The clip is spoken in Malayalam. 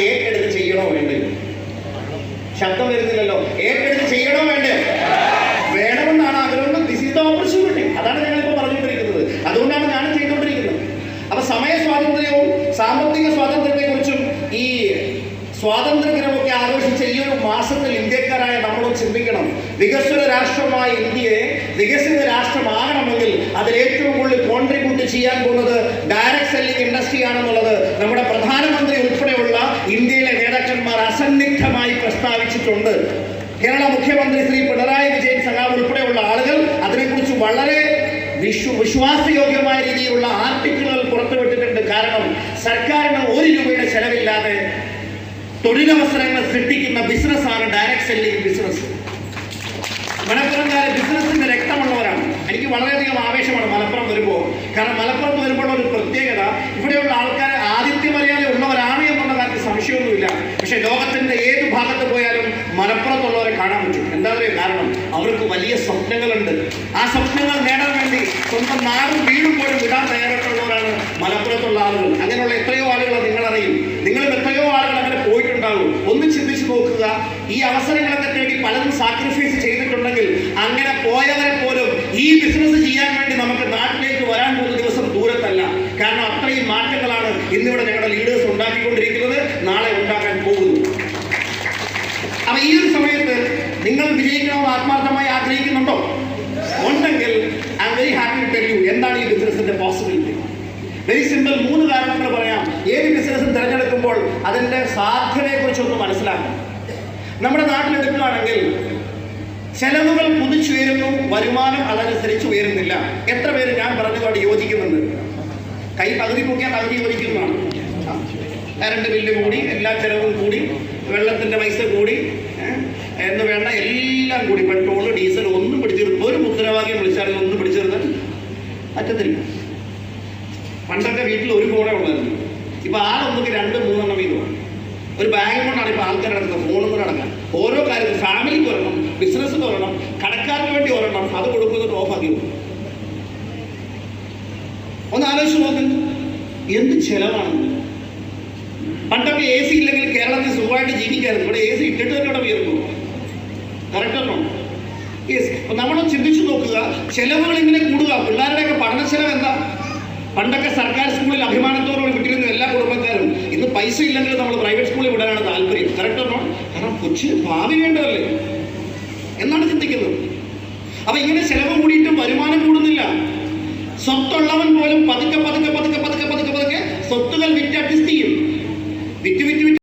ഏറ്റെടുത്ത് ചെയ്യണോ വേണ്ടേ? ശബ്ദം വരുന്നില്ലല്ലോ. ഏറ്റെടുത്ത് ചെയ്യണോ വേണ്ടേ? വേണമെന്നാണ് ആഗ്രഹം. This is the opportunity. അതാണ് ഞങ്ങളിപ്പോൾ പറഞ്ഞുകൊണ്ടിരിക്കുന്നത്. അതുകൊണ്ടാണ് ഞാൻ ചെയ്തുകൊണ്ടിരിക്കുന്നത്. അപ്പൊ സമയ സ്വാതന്ത്ര്യവും സാമ്പത്തിക സ്വാതന്ത്ര്യത്തെക്കുറിച്ചും ഈ സ്വാതന്ത്ര്യദിനമൊക്കെ ആഘോഷിച്ച ഈ ഒരു മാസത്തിൽ ഇന്ത്യക്കാരായ നമ്മളും ചിന്തിക്കണം. വികസിത രാഷ്ട്രമായ ഇന്ത്യയെ വികസിത രാഷ്ട്രമാകണമെങ്കിൽ അതിൽ ഏറ്റവും കൂടുതൽ കോൺട്രിബ്യൂട്ട് ചെയ്യാൻ പോകുന്നത് ഡയറക്ട് സെല്ലിംഗ് ഇൻഡസ്ട്രി ആണെന്നുള്ളത് നമ്മുടെ പ്രധാനമന്ത്രി ഉൾപ്പെടെയുള്ള ഇന്ത്യയിലെ നേതാക്കന്മാർ അസന്നിഗ്ധമായി പ്രസ്താവിച്ചിട്ടുണ്ട്. കേരള മുഖ്യമന്ത്രി ശ്രീ പിണറായി വിജയൻ സഖാവ് ഉൾപ്പെടെയുള്ള ആളുകൾ അതിനെക്കുറിച്ച് വളരെ വിശ്വാസയോഗ്യമായ രീതിയിലുള്ള ആർട്ടിക്കിളുകൾ പുറത്തുവിട്ടിട്ടുണ്ട്. കാരണം സർക്കാരിന് 1 രൂപയുടെ ചെലവില്ലാതെ തൊഴിലവസരങ്ങൾ സൃഷ്ടിക്കുന്ന ബിസിനസ്സാണ് ഡയറക്ട് സെല്ലിംഗ് ബിസിനസ്. മലപ്പുറംകാരെ ബിസിനസ്സിന്റെ രക്തമുള്ളവരാണ്. എനിക്ക് വളരെയധികം ആവേശമാണ് മലപ്പുറം വരുമ്പോൾ. കാരണം മലപ്പുറത്ത് വരുമ്പോൾ ഒരു പ്രത്യേകത, ഇവിടെയുള്ള ആൾക്കാർ ആതിഥ്യ മര്യാദ ഉള്ളവരാണ് എന്നുള്ള കാര്യത്തിൽ സംശയമൊന്നുമില്ല. പക്ഷെ ലോകത്തിന്റെ ഏത് ഭാഗത്ത് പോയാലും മലപ്പുറത്തുള്ളവരെ കാണാൻ പറ്റും. എന്താ പറയുക? കാരണം അവർക്ക് വലിയ സ്വപ്നങ്ങളുണ്ട്. ആ സ്വപ്നങ്ങൾ നേടാൻ വേണ്ടി സ്വന്തം നാടും വീടും പോലും വിടാൻ തയ്യാറായിട്ടുള്ളവരാണ് മലപ്പുറത്തുള്ള ആളുകൾ. അങ്ങനെയുള്ള എത്രയോ ആളുകൾ നിങ്ങളറിയും. നിങ്ങളും എത്രയോ ആളുകൾ അങ്ങനെ പോയിട്ടുണ്ടാകും. ഒന്ന് ചിന്തിച്ചു നോക്കുക. ഈ അവസരങ്ങളൊക്കെ തേടി പലതും സാക്രിഫൈസ് ചെയ്തിട്ടുണ്ടെങ്കിൽ അങ്ങനെ പോയവരെ പോലും ഈ ബിസിനസ് ചെയ്യാൻ വേണ്ടി നമുക്ക് നാട്ടിലേക്ക് വരാൻ പോകുന്ന ദിവസം ദൂരത്തല്ല. കാരണം അത്രയും മാറ്റങ്ങളാണ് ഇന്നിവിടെ ഞങ്ങളുടെ ലീഡേഴ്സ് ഉണ്ടാക്കിക്കൊണ്ടിരിക്കുന്നത്, നാളെ ഉണ്ടാക്കാൻ പോകുന്നു. അപ്പൊ ഈ ഒരു സമയത്ത് നിങ്ങൾ വിജയിക്കണമെന്ന് ആത്മാർത്ഥമായി ആഗ്രഹിക്കുന്നുണ്ടോ? ഉണ്ടെങ്കിൽ I am very happy to tell you എന്താണ് ഈ ബിസിനസിന്റെ പോസിബിലിറ്റി. Very simple. 3 കാരണങ്ങൾ പറയാം. ഏത് ബിസിനസ്സും തിരഞ്ഞെടുക്കുമ്പോൾ അതിന്റെ സാധ്യതയെ കുറിച്ചൊന്ന് മനസ്സിലാക്കണം. നമ്മുടെ നാട്ടിലെടുക്കുകയാണെങ്കിൽ ചെലവുകൾ കുതിച്ചുയരുന്നു, വരുമാനം അതനുസരിച്ച് ഉയരുന്നില്ല. എത്ര പേര് ഞാൻ പറഞ്ഞതുകൊണ്ട് യോജിക്കുന്നുണ്ട്? കൈ പകുതി പൊക്കിയാൽ പകുതി യോജിക്കുന്നതാണ്. കറണ്ട് ബില്ല് കൂടി, എല്ലാ ചെലവും കൂടി, വെള്ളത്തിന്റെ പൈസ കൂടി, എന്ന് വേണ്ട എല്ലാം കൂടി, പെട്രോള് ഡീസൽ ഒന്നും പിടിച്ചെടുത്ത് ഒരു മുദ്രാവാക്യം വിളിച്ചാലും ഒന്നും പിടിച്ചെടുത്താൽ പറ്റത്തില്ല. പണ്ടൊക്കെ വീട്ടിൽ ഒരു ഫോണേ ഉള്ളായിരുന്നു. ഇപ്പൊ ആളൊന്നുക്ക് 2-3 വീതമാണ്. ഒരു ബാഗ് കൊണ്ടാണ് ഇപ്പൊ ആൾക്കാർ നടക്കുന്നത്. ഫോണും കൂടെ നടക്കാൻ ഓരോ കാര്യത്തിൽ ഫാമിലിക്ക് വരണം, ബിസിനസ്സിന് വരണം, കടക്കാർക്ക് വേണ്ടി വരണം. അത് കൊടുക്കുന്നത് ഓഫാക്കി കൊടുക്കും. ഒന്ന് ആലോചിച്ച് നോക്ക്, എന്ത് ചെലവാണ്. പണ്ടൊക്കെ AC ഇല്ലെങ്കിൽ കേരളത്തിൽ സുഖമായിട്ട് ജീവിക്കായിരുന്നു. ഇവിടെ AC ഇട്ടിട്ട് തന്നെ ഇവിടെ ഉയർന്നു. കറക്റ്റാണോ? യെസ്. അപ്പൊ നമ്മളൊന്ന് ചിന്തിച്ചു നോക്കുക. ചെലവുകൾ ഇങ്ങനെ കൂടുക. പിള്ളേരുടെയൊക്കെ പഠന ചെലവ് എന്താ? പണ്ടൊക്കെ സർക്കാർ സ്കൂളിൽ അഭിമാനത്തോടുകൂടി വിട്ടിരുന്നു എല്ലാ കുടുംബക്കാരും. ഇന്ന് പൈസ ഇല്ലെങ്കിൽ നമ്മൾ പ്രൈവറ്റ് സ്കൂളിൽ വിടാനാണ് താല്പര്യം. കറക്റ്റാണോ? കാരണം കൊച്ചിന് ഭാവി വേണ്ടതല്ലേ എന്നാണ് ചിന്തിക്കുന്നത്. അപ്പൊ ഇങ്ങനെ ചെലവ് കൂടിയിട്ടും വരുമാനം കൂടുന്നില്ല. സ്വത്തുള്ളവൻ പോലും പതുക്കെ സ്വത്തുകൾ വിറ്റ് അഡ്ജസ്റ്റ് ചെയ്യും. വിറ്റ്